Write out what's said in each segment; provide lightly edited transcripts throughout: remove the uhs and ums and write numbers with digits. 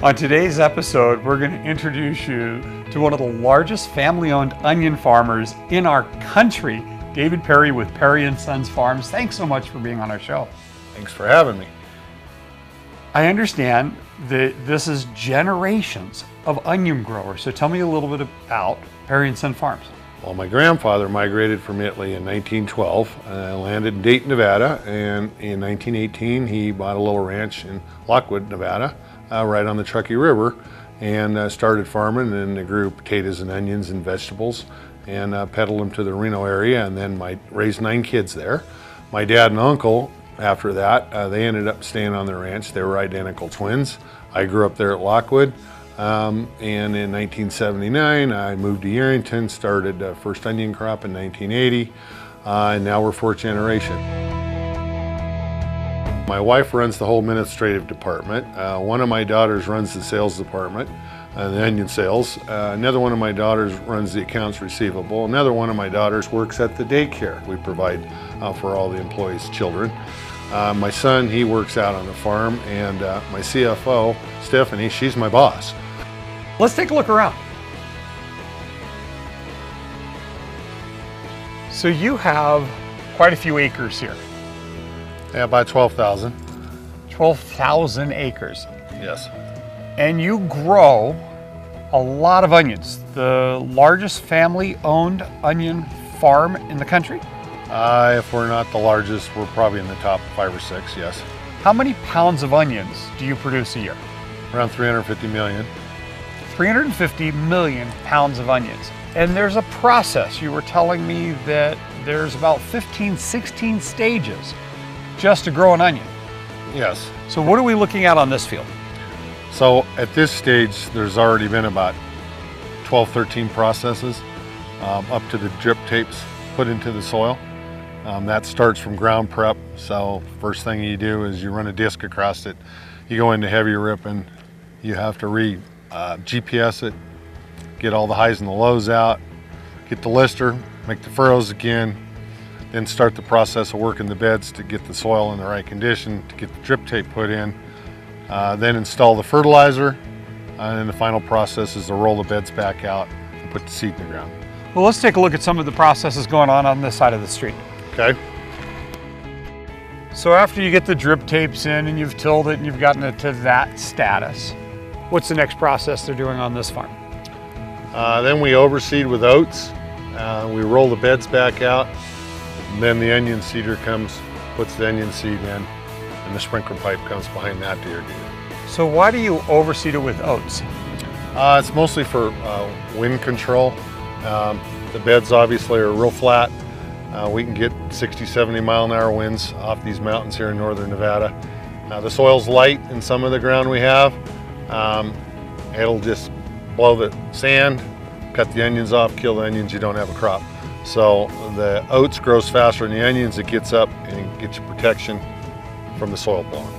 On today's episode, we're going to introduce you to one of the largest family-owned onion farmers in our country, David Peri with Peri & Sons Farms. Thanks so much for being on our show. Thanks for having me. I understand that this is generations of onion growers, so tell me a little bit about Peri & Sons Farms. Well, my grandfather migrated from Italy in 1912, landed in Dayton, Nevada, and in 1918 he bought a little ranch in Lockwood, Nevada, right on the Truckee River, and started farming, and grew potatoes and onions and vegetables, and peddled them to the Reno area, and then raised 9 kids there. My dad and uncle, after that, they ended up staying on the ranch. They were identical twins. I grew up there at Lockwood, and in 1979 I moved to Yerington, started first onion crop in 1980, and now we're 4th generation. My wife runs the whole administrative department. One of my daughters runs the sales department, the onion sales. Another one of my daughters runs the accounts receivable. Another one of my daughters works at the daycare we provide for all the employees' children. My son, he works out on the farm, and my CFO, Stephanie, she's my boss. Let's take a look around. So you have quite a few acres here. Yeah, about 12,000. 12,000 acres. Yes. And you grow a lot of onions. The largest family-owned onion farm in the country? If we're not the largest, we're probably in the top 5 or 6, yes. How many pounds of onions do you produce a year? Around 350 million. 350 million pounds of onions. And there's a process. You were telling me that there's about 15, 16 stages just to grow an onion. Yes. So what are we looking at on this field? So at this stage, there's already been about 12, 13 processes up to the drip tapes put into the soil. That starts from ground prep. So first thing you do is you run a disc across it. You go into heavy ripping. You have to GPS it, get all the highs and the lows out, get the lister, make the furrows again, then start the process of working the beds to get the soil in the right condition, to get the drip tape put in, then install the fertilizer, and then the final process is to roll the beds back out and put the seed in the ground. Well, let's take a look at some of the processes going on this side of the street. Okay. So after you get the drip tapes in and you've tilled it and you've gotten it to that status, what's the next process they're doing on this farm? Then we overseed with oats. We roll the beds back out. And then the onion seeder comes, puts the onion seed in, and the sprinkler pipe comes behind that to irrigate it. So why do you overseed it with oats? It's mostly for wind control. The beds obviously are real flat. We can get 60, 70 mile-an-hour winds off these mountains here in northern Nevada. The soil's light in some of the ground we have. It'll just blow the sand, cut the onions off, kill the onions, you don't have a crop. So the oats grows faster than the onions. It gets up and gets you protection from the soil blowing.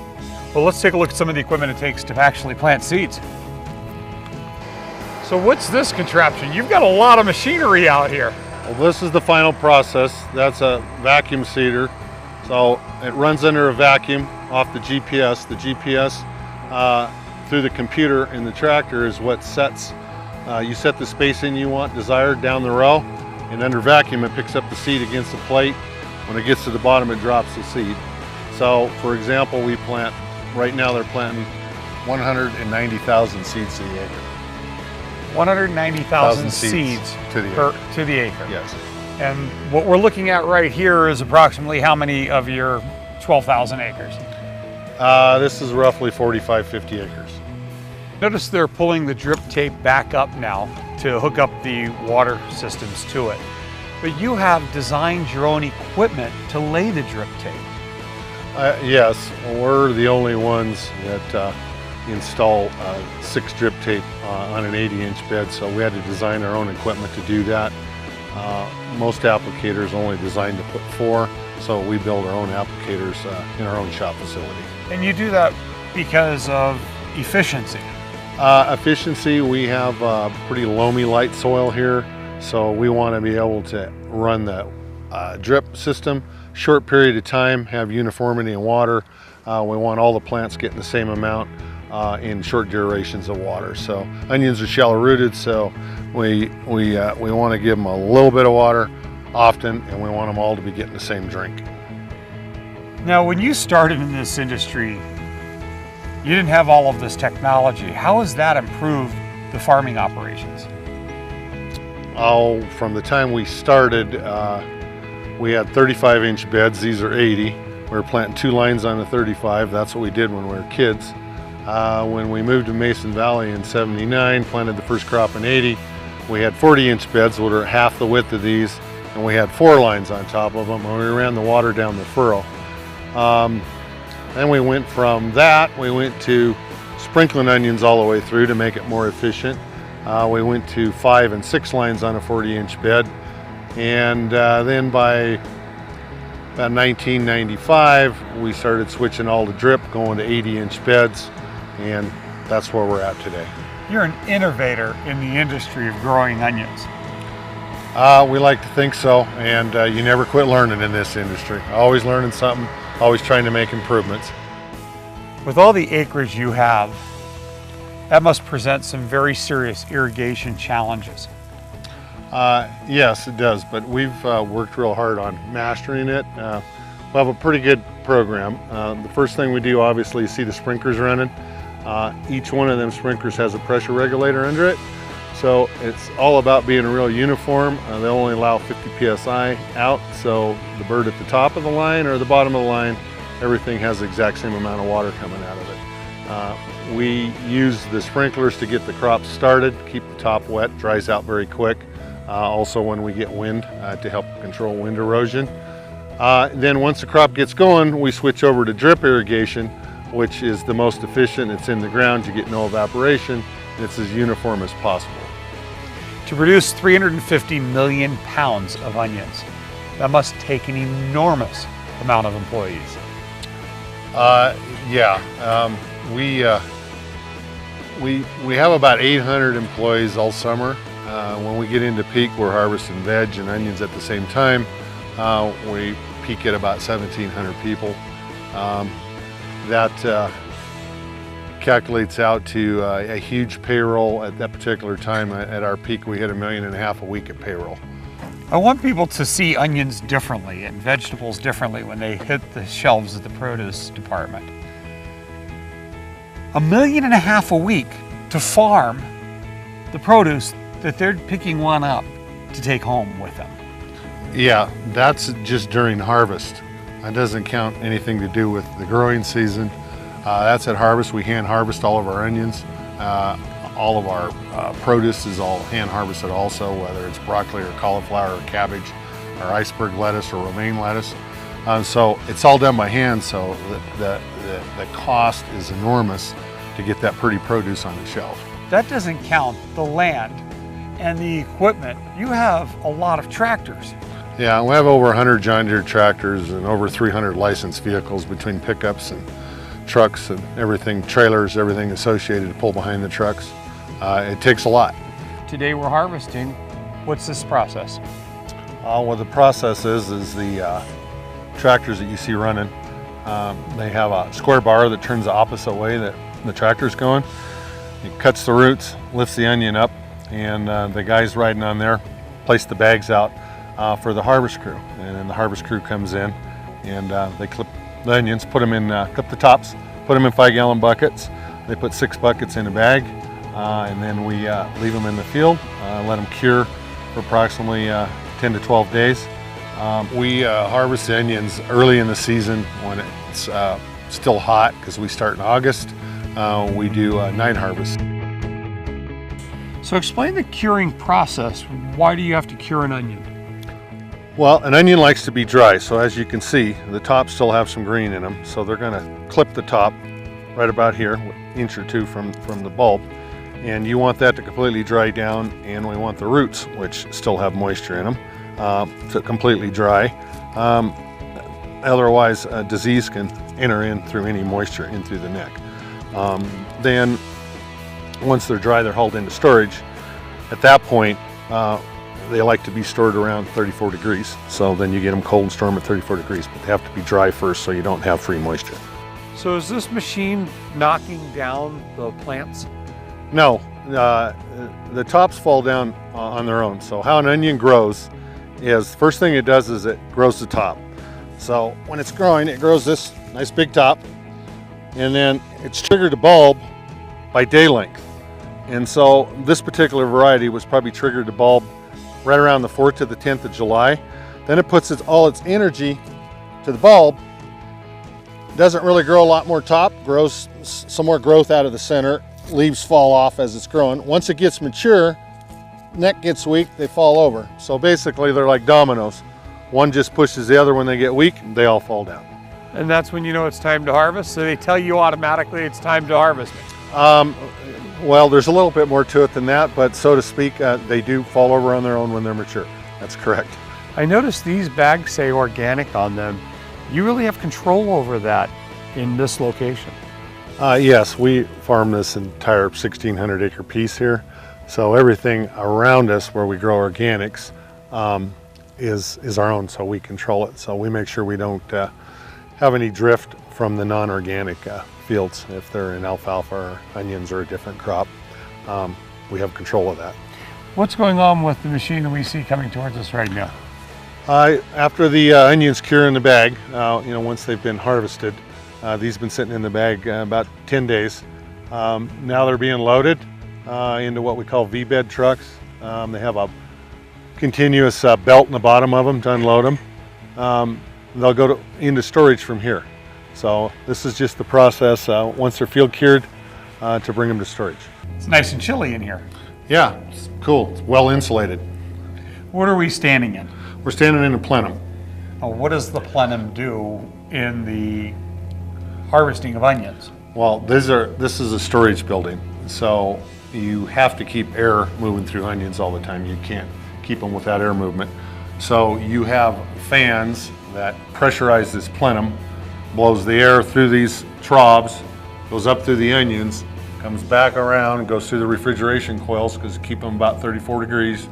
Well, let's take a look at some of the equipment it takes to actually plant seeds. So what's this contraption? You've got a lot of machinery out here. Well, this is the final process. That's a vacuum seeder. So it runs under a vacuum off the GPS. The GPS through the computer in the tractor is what sets, you set the spacing you want desired down the row, and under vacuum it picks up the seed against the plate. When it gets to the bottom, it drops the seed. So for example, we plant, right now they're planting 190,000 seeds to the acre. 190,000 seeds to the acre. Yes. And what we're looking at right here is approximately how many of your 12,000 acres? This is roughly 45, 50 acres. Notice they're pulling the drip tape back up now to hook up the water systems to it. But you have designed your own equipment to lay the drip tape. Yes, we're the only ones that install 6 drip tape on an 80-inch bed, so we had to design our own equipment to do that. Most applicators only designed to put 4, so we build our own applicators in our own shop facility. And you do that because of efficiency. Efficiency, we have pretty loamy light soil here, so we want to be able to run the drip system, short period of time, have uniformity in water. We want all the plants getting the same amount. in short durations of water. So onions are shallow rooted, so we want to give them a little bit of water often, and we want them all to be getting the same drink. Now, when you started in this industry, you didn't have all of this technology. How has that improved the farming operations? Oh, from the time we started, we had 35-inch beds. These are 80. We were planting 2 lines on the 35. That's what we did when we were kids. When we moved to Mason Valley in '79, planted the first crop in '80, we had 40-inch beds that were half the width of these, and we had 4 lines on top of them, and we ran the water down the furrow. Then we went from that, we went to sprinkling onions all the way through to make it more efficient. We went to 5 and 6 lines on a 40-inch bed, and then by about 1995, we started switching all to drip, going to 80-inch beds, and that's where we're at today. You're an innovator in the industry of growing onions. We like to think so, and you never quit learning in this industry. Always learning something, always trying to make improvements. With all the acreage you have, that must present some very serious irrigation challenges. Yes, it does, but we've worked real hard on mastering it. We have a pretty good program. The first thing we do, obviously, is see the sprinklers running. Each one of them sprinklers has a pressure regulator under it, so it's all about being real uniform. They only allow 50 psi out, so the bird at the top of the line or the bottom of the line, everything has the exact same amount of water coming out of it. We use the sprinklers to get the crops started, keep the top wet, dries out very quick. Also when we get wind to help control wind erosion. Then once the crop gets going, we switch over to drip irrigation, which is the most efficient. It's in the ground, you get no evaporation, and it's as uniform as possible. To produce 350 million pounds of onions, that must take an enormous amount of employees. We have about 800 employees all summer. When we get into peak, we're harvesting veg and onions at the same time. We peak at about 1,700 people. That calculates out to a huge payroll at that particular time. At our peak, we hit $1.5 million a week at payroll. I want people to see onions differently and vegetables differently when they hit the shelves at the produce department. $1.5 million a week to farm the produce that they're picking one up to take home with them. Yeah, that's just during harvest. That doesn't count anything to do with the growing season. That's at harvest. We hand harvest all of our onions. All of our produce is all hand harvested also, whether it's broccoli or cauliflower or cabbage or iceberg lettuce or romaine lettuce. So it's all done by hand, so the cost is enormous to get that pretty produce on the shelf. That doesn't count the land and the equipment. You have a lot of tractors. Yeah, we have over 100 John Deere tractors and over 300 licensed vehicles between pickups and trucks and everything, trailers, everything associated to pull behind the trucks. It takes a lot. Today we're harvesting. What's this process? What the process is the tractors that you see running, they have a square bar that turns the opposite way that the tractor's going. It cuts the roots, lifts the onion up, and the guys riding on there place the bags out for the harvest crew. And then the harvest crew comes in and they clip the onions, put them in, clip the tops, put them in 5-gallon buckets. They put 6 buckets in a bag, and then we leave them in the field, let them cure for approximately 10 to 12 days. We harvest the onions early in the season when it's still hot, because we start in August. We do night harvest. So explain the curing process. Why do you have to cure an onion? Well, an onion likes to be dry, so as you can see, the tops still have some green in them, so they're going to clip the top right about here, an inch or two from the bulb, and you want that to completely dry down, and we want the roots, which still have moisture in them, to completely dry. Otherwise, a disease can enter in through any moisture in through the neck. Then, once they're dry, they're hauled into storage. At that point, they like to be stored around 34 degrees. So then you get them cold and store them at 34 degrees, but they have to be dry first so you don't have free moisture. So is this machine knocking down the plants? No, the tops fall down on their own. So how an onion grows is, first thing it does is it grows the top. So when it's growing, it grows this nice big top, and then it's triggered to bulb by day length. And so this particular variety was probably triggered to bulb right around the 4th to the 10th of July. Then it puts all its energy to the bulb. Doesn't really grow a lot more top, grows some more growth out of the center. Leaves fall off as it's growing. Once it gets mature, neck gets weak, they fall over. So basically they're like dominoes. One just pushes the other. When they get weak, they all fall down. And that's when you know it's time to harvest? So they tell you automatically it's time to harvest? Well, there's a little bit more to it than that, but so to speak, they do fall over on their own when they're mature. That's correct. I noticed these bags say organic on them. You really have control over that in this location. Yes, we farm this entire 1,600 acre piece here. So everything around us where we grow organics is our own, so we control it. So we make sure we don't have any drift from the non-organic fields. If they're in alfalfa or onions or a different crop, we have control of that. What's going on with the machine that we see coming towards us right now? After the onions cure in the bag, once they've been harvested, these have been sitting in the bag about 10 days. Now they're being loaded into what we call V-bed trucks. They have a continuous belt in the bottom of them to unload them. They'll go into storage from here. So this is just the process once they're field cured to bring them to storage. It's nice and chilly in here. Yeah, it's cool. It's well insulated. What are we standing in? We're standing in a plenum. Now, what does the plenum do in the harvesting of onions? Well, this is a storage building, so you have to keep air moving through onions all the time. You can't keep them without air movement. So you have fans that pressurize this plenum, blows the air through these troughs, goes up through the onions, comes back around, goes through the refrigeration coils because keep them about 34 degrees,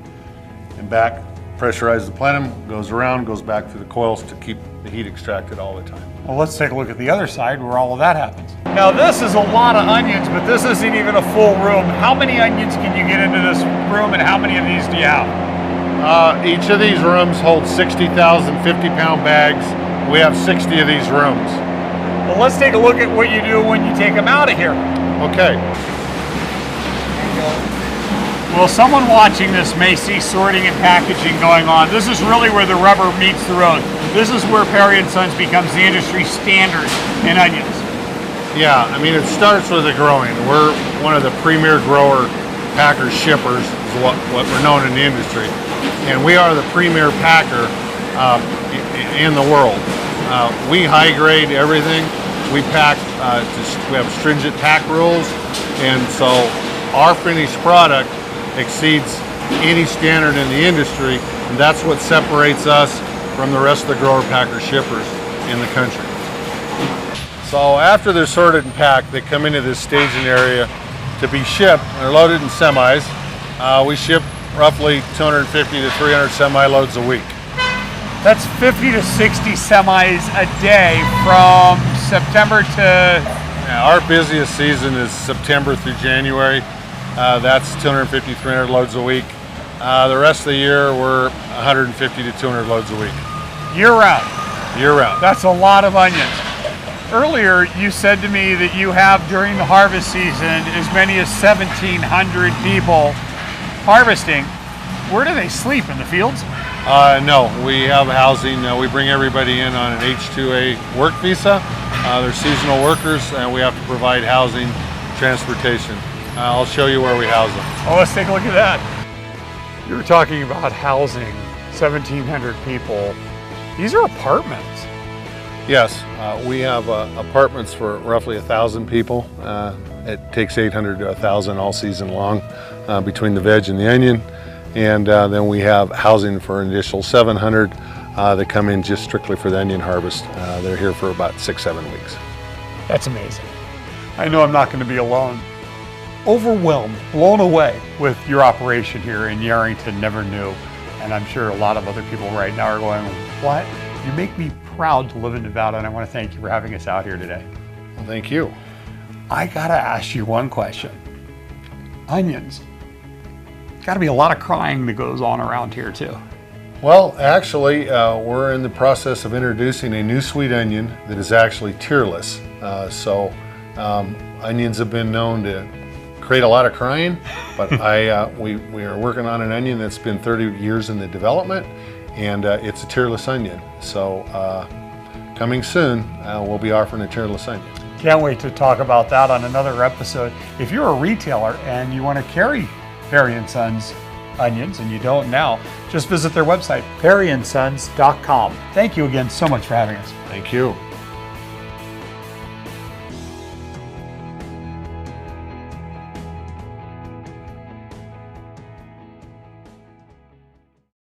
and back, pressurize the plenum, goes around, goes back through the coils to keep the heat extracted all the time. Well, let's take a look at the other side where all of that happens. Now this is a lot of onions, but this isn't even a full room. How many onions can you get into this room, and how many of these do you have? Each of these rooms holds 60,000 50-pound bags. We have 60 of these rooms. Well, let's take a look at what you do when you take them out of here. Okay. Well, someone watching this may see sorting and packaging going on. This is really where the rubber meets the road. This is where Peri & Sons becomes the industry standard in onions. Yeah, I mean, it starts with the growing. We're one of the premier grower, packer, shippers, is what we're known in the industry. And we are the premier packer in the world. We high grade everything. We pack, we have stringent pack rules, and so our finished product exceeds any standard in the industry, and that's what separates us from the rest of the grower, packer, shippers in the country. So after they're sorted and packed, they come into this staging area to be shipped. They're loaded in semis. We ship roughly 250 to 300 semi loads a week. That's 50 to 60 semis a day from September to... Yeah, our busiest season is September through January. That's 250, 300 loads a week. The rest of the year, we're 150 to 200 loads a week. Year round? Year round. That's a lot of onions. Earlier, you said to me that you have, during the harvest season, as many as 1,700 people harvesting. Where do they sleep, in the fields? No, we have housing. We bring everybody in on an H-2A work visa. They're seasonal workers, and we have to provide housing, transportation. I'll show you where we house them. Oh, let's take a look at that. You were talking about housing 1,700 people. These are apartments. Yes, we have apartments for roughly 1,000 people. It takes 800 to 1,000 all season long between the veg and the onion. And then we have housing for an additional 700 that come in just strictly for the onion harvest. They're here for about 6-7 weeks. That's amazing. I know I'm not going to be alone. Overwhelmed, blown away with your operation here in Yerington, never knew. And I'm sure a lot of other people right now are going, what? You make me proud to live in Nevada, and I want to thank you for having us out here today. Well, thank you. I gotta ask you one question. Onions. Gotta be a lot of crying that goes on around here too. Well, actually, we're in the process of introducing a new sweet onion that is actually tearless. Onions have been known to create a lot of crying, but we are working on an onion that's been 30 years in the development, and it's a tearless onion. So coming soon, we'll be offering a tearless onion. Can't wait to talk about that on another episode. If you're a retailer and you want to carry Peri & Sons onions, and you don't now, just visit their website, perryandsons.com. Thank you again so much for having us. Thank you.